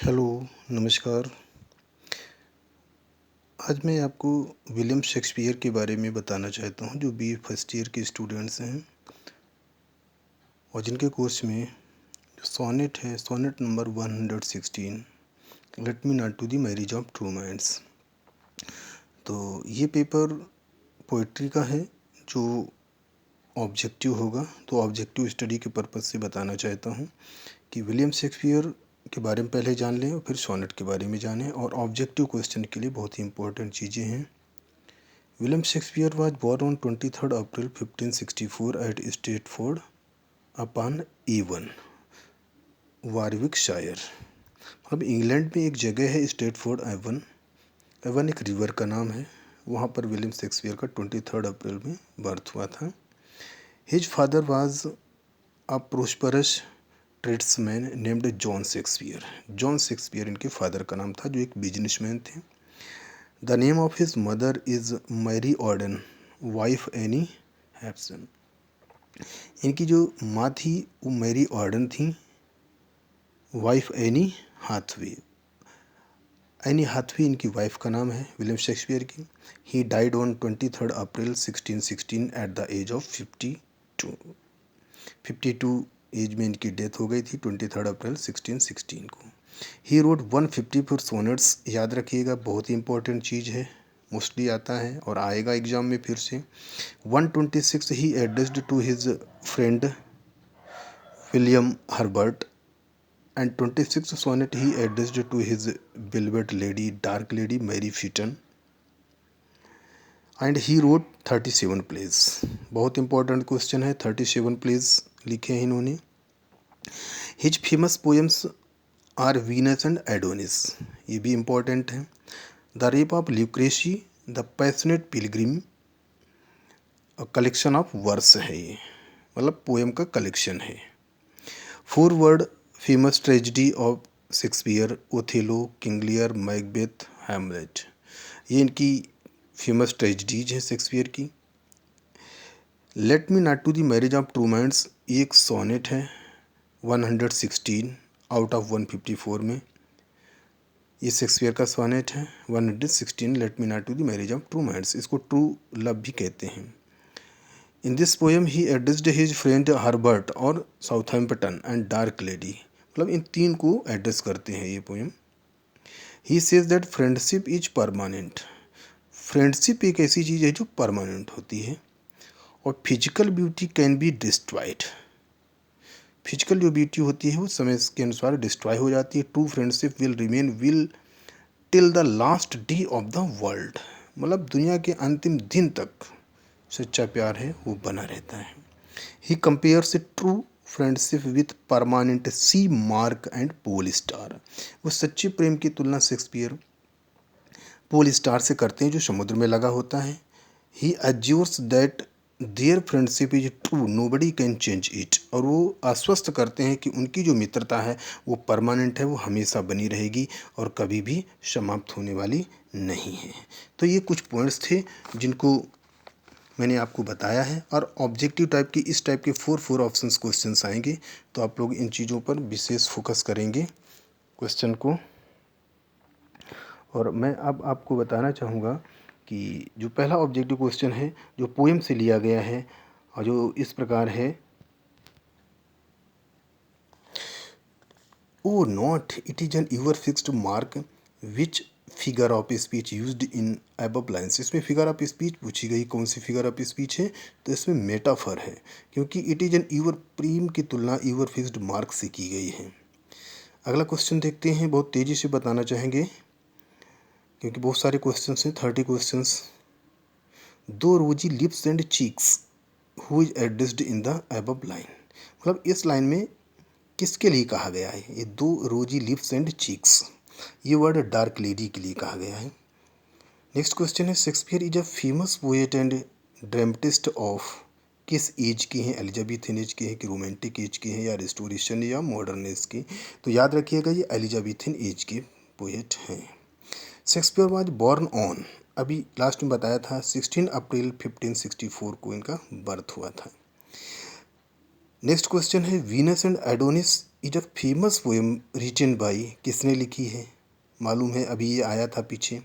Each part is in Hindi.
हेलो, नमस्कार। आज मैं आपको विलियम शेक्सपियर के बारे में बताना चाहता हूँ, जो बीए फर्स्ट ईयर के स्टूडेंट्स हैं और जिनके कोर्स में जो सोनेट है, sonnet number 116, let me not to the marriage of true minds. तो ये पेपर पोइट्री का है, जो ऑब्जेक्टिव होगा। तो ऑब्जेक्टिव स्टडी के पर्पज़ से बताना चाहता हूँ कि विलियम शेक्सपियर के बारे में पहले जान लें और फिर सोनेट के बारे में जानें। और ऑब्जेक्टिव क्वेश्चन के लिए बहुत ही इंपॉर्टेंट चीज़ें हैं। William Shakespeare was born on 23rd April 1564 at Stratford upon Avon, Warwickshire. अब इंग्लैंड में एक जगह है स्ट्रेटफोर्ड एवन। एवन एक रिवर का नाम है। वहाँ पर विलियम शेक्सपियर का 23 अप्रैल में बर्थ हुआ था। His father was a prosperous tradesman named John Shakespeare. John Shakespeare इनके फादर का नाम था, जो एक बिजनेसमैन थे। The name of his mother is Mary Arden, wife Anne Hapson. इनकी जो माँ थी वो मैरी ऑर्डन थी, wife Anne Hathaway. Anne Hathaway इनकी वाइफ का नाम है विलियम शेक्सपियर की। He died on 23 April 1616 at the age of 52 age में इनकी डेथ हो गई थी 23 अप्रैल 1616 को। ही रोड 154 सोनेट्स। याद रखिएगा, बहुत ही इंपॉर्टेंट चीज़ है, मोस्टली आता है और आएगा एग्जाम में फिर से। 126 he addressed to his friend William Herbert and 26th sonnet he addressed to his beloved lady, dark lady Mary Fitton, and he wrote 37 plays। बहुत इंपॉर्टेंट क्वेश्चन है, 37 plays लिखे हैं इन्होंने। His famous poems are Venus and Adonis, ये भी इम्पोर्टेंट है। The rape of Lucrece, the passionate pilgrim, collection of verse है ये, मतलब पोएम का कलेक्शन है। Four world famous tragedy of Shakespeare, Othello, King Lear, Macbeth, Hamlet, ये इनकी फेमस ट्रेजिडीज हैं शेक्सपियर की। Let me not to the marriage of true minds, ये एक सोनेट है 116 आउट ऑफ 154 में। ये शेक्सपियर का सोनेट है 116, let me not to the marriage of true minds. इसको ट्रू लव भी कहते हैं। In this poem he addressed his friend Herbert और साउथहैम्पटन एंड डार्क लेडी, मतलब इन तीन को एड्रेस करते हैं ये poem. He says that friendship is permanent. Friendship एक ऐसी चीज़ है जो परमानेंट होती है। और physical beauty can be destroyed. Physical जो ब्यूटी होती है वो समय के अनुसार डिस्ट्रॉय हो जाती है। True friendship will remain will till the last day of the world, मतलब दुनिया के अंतिम दिन तक सच्चा प्यार है वो बना रहता है। He compares true friendship with permanent sea mark and pole star. वो सच्चे प्रेम की तुलना शेक्सपियर पोल स्टार से करते हैं, जो समुद्र में लगा होता है। He assures that their friendship is true, nobody can change it. और वो आश्वस्त करते हैं कि उनकी जो मित्रता है वो परमानेंट है, वो हमेशा बनी रहेगी और कभी भी समाप्त होने वाली नहीं है। तो ये कुछ पॉइंट्स थे जिनको मैंने आपको बताया है। और ऑब्जेक्टिव टाइप की इस टाइप के फोर ऑप्शंस क्वेश्चंस आएंगे, तो आप लोग इन चीज़ों पर विशेष फोकस करेंगे क्वेश्चन को। और मैं अब आपको बताना चाहूँगा कि जो पहला ऑब्जेक्टिव क्वेश्चन है जो पोएम से लिया गया है और जो इस प्रकार है, O not it is an your fixed mark which figure of speech used in above lines. इसमें फिगर ऑफ स्पीच पूछी गई, कौन सी फिगर ऑफ स्पीच है, तो इसमें मेटाफर है, क्योंकि इट इज एन यूर प्रीम की तुलना यूर फिक्स्ड मार्क से की गई है। अगला क्वेश्चन देखते हैं, बहुत तेज़ी से बताना चाहेंगे क्योंकि बहुत सारे क्वेश्चन हैं, 30 क्वेश्चन। दो रोजी lips and cheeks who is addressed in the above line, मतलब इस लाइन में किसके लिए कहा गया है। ये दो रोजी लिप्स एंड चीक्स, ये वर्ड डार्क लेडी के लिए कहा गया है। नेक्स्ट क्वेश्चन है, Shakespeare is a famous poet and dramatist of, किस एज के हैं, एलिजाबेथन एज के हैं कि रोमांटिक एज के हैं या रिस्टोरेशन या मॉडर्न एज के। तो याद रखिएगा ये एलिजाबेथन एज के पोएट हैं। शेक्सपियर वाज बॉर्न ऑन, अभी लास्ट में बताया था 16 अप्रैल 1564 को इनका बर्थ हुआ था। नेक्स्ट क्वेश्चन है Venus and Adonis is a famous poem written by, किसने लिखी है? मालूम है अभी ये आया था पीछे,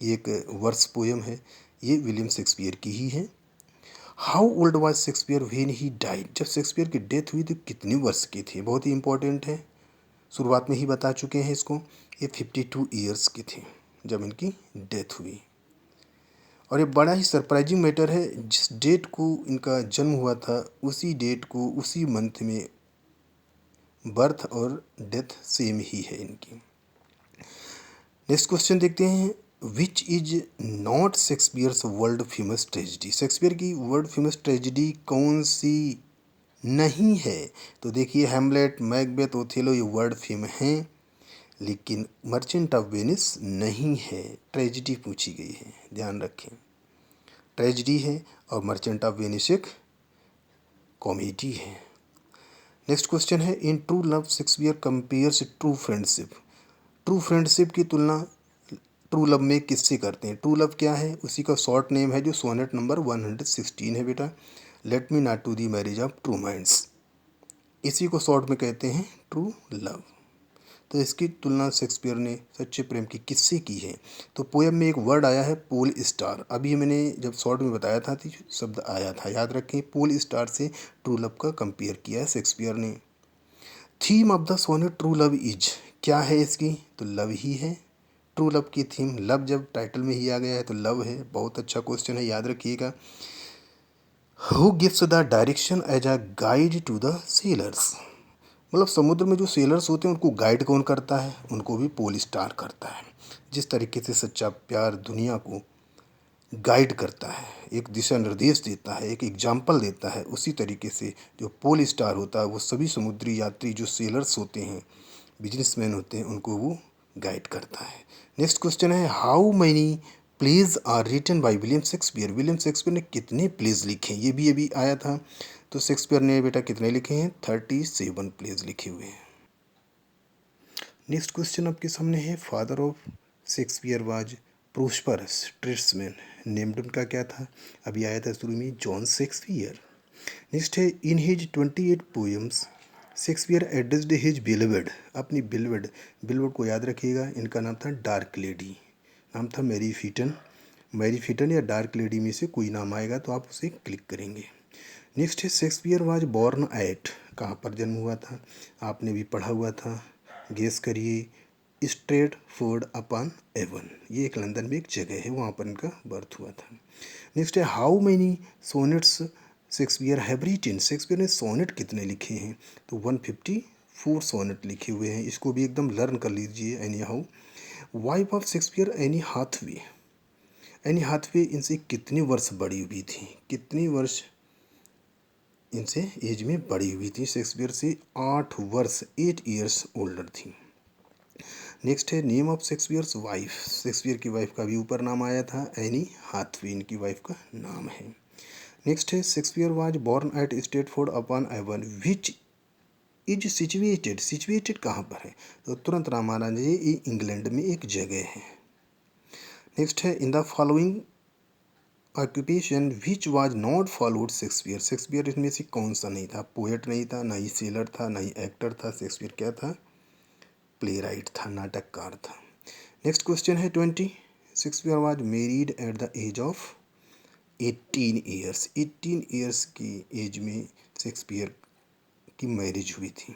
ये एक वर्स पोएम है, ये विलियम शेक्सपियर की ही है। How old was Shakespeare when he died, जब शेक्सपियर की डेथ हुई तो कितने वर्ष के थे? बहुत ही इंपॉर्टेंट है, शुरुआत में ही बता चुके हैं इसको। ये 52 ईयर्स के थे जब इनकी डेथ हुई। और ये बड़ा ही सरप्राइजिंग मैटर है, जिस डेट को इनका जन्म हुआ था उसी डेट को उसी मंथ में बर्थ और डेथ सेम ही है इनकी। नेक्स्ट क्वेश्चन देखते हैं, which is not Shakespeare's world famous tragedy, Shakespeare की वर्ल्ड फेमस ट्रेजिडी कौन सी नहीं है? तो देखिए हैमलेट, मैकबेथ, ओथेलो ये वर्ल्ड फेम हैं, लेकिन मर्चेंट ऑफ वेनिस नहीं है। ट्रेजिडी पूछी गई है, ध्यान रखें, ट्रेजिडी है और मर्चेंट ऑफ वेनिस एक कॉमेडी है। नेक्स्ट क्वेश्चन है, in true love Shakespeare compares true friendship, true friendship की तुलना ट्रू लव में किससे करते हैं? ट्रू लव क्या है? उसी का शॉर्ट नेम है जो सोनेट नंबर 116 है बेटा, let me not to the marriage of true minds, इसी को शॉर्ट में कहते हैं ट्रू लव। तो इसकी तुलना शेक्सपियर ने सच्चे प्रेम की किससे की है? तो पोएम में एक वर्ड आया है पोल स्टार, अभी मैंने जब शॉर्ट में बताया था तो शब्द आया था, याद रखें, पोल स्टार से ट्रू लव का कंपेयर किया है शेक्सपियर ने। Theme of the sonnet true love is, क्या है इसकी? तो लव ही है, ट्रू लव की थीम, लव जब टाइटल में ही आ गया है तो लव है। बहुत अच्छा क्वेश्चन है, याद रखिएगा। Who gives the direction as a guide to the sailors, मतलब समुद्र में जो सेलर्स होते हैं उनको गाइड कौन करता है? उनको भी पोल स्टार करता है। जिस तरीके से सच्चा प्यार दुनिया को गाइड करता है, एक दिशा निर्देश देता है, एक एग्जाम्पल देता है, उसी तरीके से जो पोल स्टार होता है वो सभी समुद्री यात्री जो सेलर्स होते हैं, बिजनेसमैन होते हैं, उनको वो गाइड करता है। नेक्स्ट क्वेश्चन है, how many plays are written by William Shakespeare, William Shakespeare ने कितने प्लेज लिखे हैं? ये भी अभी आया था। तो शेक्सपियर ने बेटा कितने लिखे हैं? 37 प्लेज लिखे हुए हैं। नेक्स्ट क्वेश्चन आपके सामने है, father of Shakespeare was prosperous tradesman, named उनका क्या था? अभी आया था शुरू में, जॉन शेक्सपियर। नेक्स्ट है, in his 28 poems Shakespeare addressed his beloved, अपनी बिलवेड, बिलवेड को याद रखिएगा, इनका नाम था डार्क लेडी, नाम था मैरी फीटन, मैरी फीटन या डार्क लेडी में से कोई नाम आएगा तो आप उसे क्लिक करेंगे। नेक्स्ट है, शेक्सपियर वाज बॉर्न एट, कहाँ पर जन्म हुआ था? आपने भी पढ़ा हुआ था, गेस करिए, स्ट्रेटफोर्ड अपॉन एवन, ये एक लंदन में एक जगह है, वहाँ पर इनका बर्थ हुआ था। नेक्स्ट है, how many sonnets Shakespeare have written, Shakespeare ने सोनेट कितने लिखे हैं? तो 154 सोनेट लिखे हुए हैं, इसको भी एकदम लर्न कर लीजिए। Anyhow, wife of Shakespeare Anne Hathaway, Anne Hathaway इनसे कितने वर्ष बड़ी हुई थी? कितनी वर्ष इनसे एज में बड़ी हुई थी? शेक्सपियर से 8 वर्ष, 8 ईयर्स ओल्डर थी। नेक्स्ट है, name of Shakespeare's wife, Shakespeare की वाइफ का भी ऊपर नाम आया था, एनी हाथवे इनकी वाइफ का नाम है। नेक्स्ट है, Shakespeare was born at Stratford upon Avon which is situated, situated कहाँ पर है? तो तुरंत राम महाराज, ये इंग्लैंड में एक जगह है। नेक्स्ट है, in the following occupation which was not followed Shakespeare, Shakespeare इसमें से कौन सा नहीं था? पोएट नहीं था, ना ही सेलर था, ना ही एक्टर था, शेक्सपियर क्या था? प्ले राइट था, नाटककार था। नेक्स्ट क्वेश्चन है 20, Shakespeare was married at the age of 18 years, 18 years की एज में शेक्सपियर की मैरिज हुई थी।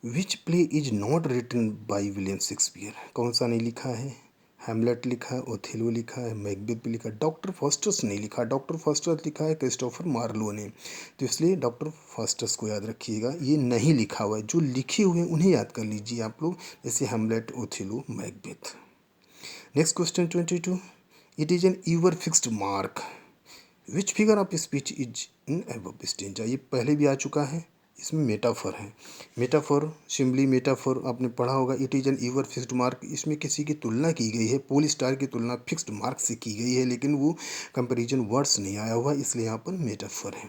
Which play is not written by William Shakespeare, कौन सा नहीं लिखा है? हैमलेट लिखा है, ओथेलो लिखा है, मैकबेथ भी लिखा है, डॉक्टर फास्टस नहीं लिखा, डॉक्टर फास्टस लिखा है क्रिस्टोफर मार्लो ने, तो इसलिए डॉक्टर फास्टस को याद रखिएगा, ये नहीं लिखा हुआ है। जो लिखे हुए हैं उन्हें याद कर लीजिए आप लोग, जैसे Hamlet, Othello, Macbeth. Next question 22, it is N ईवर fixed mark which figure of speech is in above stanza, ये पहले भी आ चुका है, इसमें मेटाफर है, मेटाफर, सिम्बली मेटाफर आपने पढ़ा होगा। It is N ईवर fixed mark, इसमें किसी की तुलना की गई है, पोल स्टार की तुलना फिक्स्ड मार्क से की गई है, लेकिन वो कंपैरिजन वर्ड्स नहीं आया हुआ, इसलिए यहाँ पर मेटाफर है।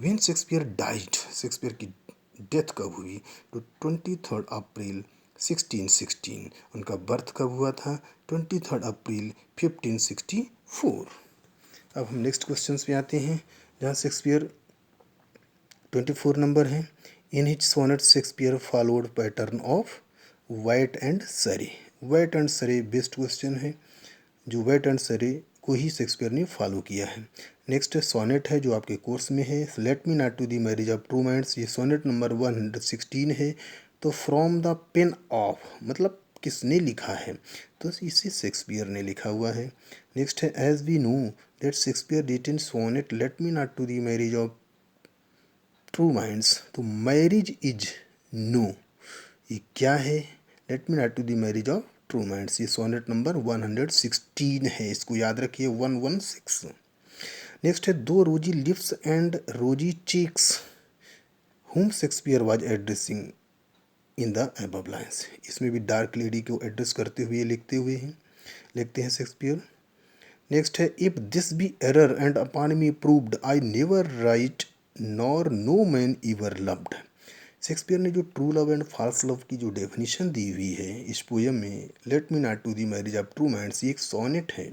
व्हेन शेक्सपियर डाइड, शेक्सपियर की डेथ कब हुई? तो 23 अप्रैल 1616, उनका बर्थ कब हुआ था? 23 अप्रैल 1564। अब हम नेक्स्ट क्वेश्चन पे आते हैं, जहाँ शेक्सपियर 24 नंबर है, in which sonnet Shakespeare followed pattern of Wyatt and Surrey. Wyatt and Surrey best question है, जो वाइट एंड सरे को ही शेक्सपियर ने फॉलो किया है। नेक्स्ट सोनेट है जो आपके कोर्स में है, let me not to the marriage of true minds, ये सोनेट नंबर 116 है। तो फ्रॉम द पेन ऑफ मतलब किसने लिखा है, तो इसे शेक्सपियर ने लिखा हुआ है। नेक्स्ट है as we know that Shakespeare written sonnet let me not to the marriage of true minds, तो मैरिज इज नो, ये क्या है, let me not to the marriage of true minds, ये सोनेट नंबर 116 है, इसको याद रखिए 116। नेक्स्ट है दो रोजी लिप्स एंड रोजी चीक्स हुम Shakespeare was addressing in the above lines, इसमें भी डार्क लेडी को एड्रेस करते हुए लिखते हैं शेक्सपियर। नेक्स्ट है if this be error and upon me proved I never write nor no man ever loved, Shakespeare ने जो true love and false love की जो डेफिनेशन दी हुई है इस पोयम में let me not to the marriage of true minds, ये एक सोनेट है।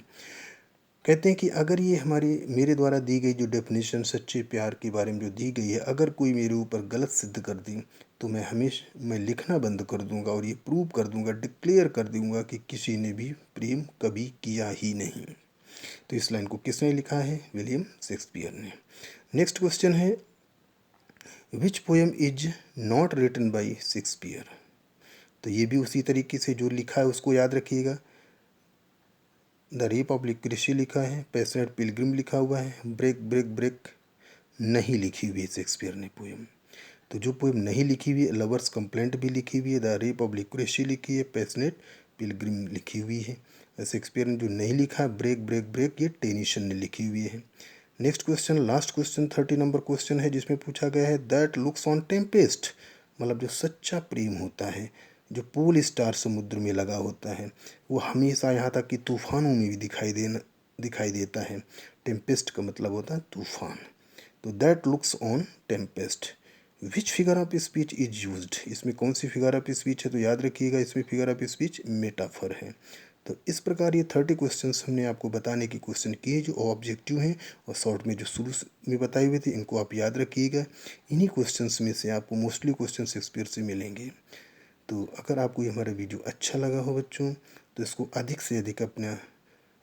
कहते हैं कि अगर ये मेरे द्वारा दी गई जो डेफिनेशन सच्चे प्यार के बारे में जो दी गई है, अगर कोई मेरे ऊपर गलत सिद्ध कर दी तो मैं लिखना बंद कर दूंगा और ये प्रूव कर दूंगा, डिक्लेयर कर दूंगा कि किसी ने भी प्रेम कभी किया ही नहीं। तो इस लाइन को किसने लिखा है, विलियम शेक्सपियर ने। नेक्स्ट क्वेश्चन है which poem is not written by Shakespeare, तो ये भी उसी तरीके से जो लिखा है उसको याद रखिएगा। द रेप ऑफ लिक्रेसी लिखा है, पैशनेट पिलग्रिम लिखा हुआ है, ब्रेक ब्रेक ब्रेक नहीं लिखी हुई है शेक्सपियर ने पोएम। तो जो पोएम नहीं लिखी हुई है, लवर्स कंप्लेंट भी लिखी हुई है, द रेप ऑफ लिक्रेसी लिखी है, पैशनेट पिलग्रिम लिखी हुई है। शेक्सपियर ने जो नहीं लिखा है ब्रेक ब्रेक ब्रेक, ये टेनिसन ने लिखी हुई है। Next question, last question 30 number question है, जिसमें पूछा गया है दैट लुक्स ऑन टेम्पेस्ट, मतलब जो सच्चा प्रेम होता है, जो पोल स्टार समुद्र में लगा होता है, वो हमेशा यहाँ तक कि तूफानों में भी दिखाई देता है। टेम्पेस्ट का मतलब होता है तूफान। तो that looks on Tempest, which figure of speech is used, इसमें कौन सी फिगर ऑफ स्पीच है, तो याद रखिएगा इसमें फिगर ऑफ स्पीच मेटाफर है। तो इस प्रकार ये 30 क्वेश्चंस हमने आपको बताने की क्वेश्चन किए जो ऑब्जेक्टिव हैं और शॉर्ट में जो शुरू में बताए हुए थे, इनको आप याद रखिएगा। इन्हीं क्वेश्चंस में से आपको मोस्टली क्वेश्चन शेक्सपियर से मिलेंगे। तो अगर आपको ये हमारा वीडियो अच्छा लगा हो बच्चों, तो इसको अधिक से अधिक अपना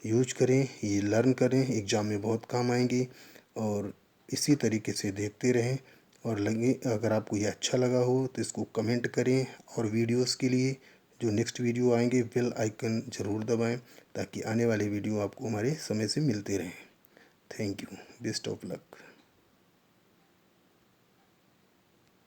यूज करें, ये लर्न करें, एग्ज़ाम में बहुत काम आएंगे, और इसी तरीके से देखते रहें। और अगर आपको ये अच्छा लगा हो तो इसको कमेंट करें, और वीडियोस के लिए जो नेक्स्ट वीडियो आएंगे बेल आइकन ज़रूर दबाएं, ताकि आने वाले वीडियो आपको हमारे समय से मिलते रहें। Thank you, best of luck.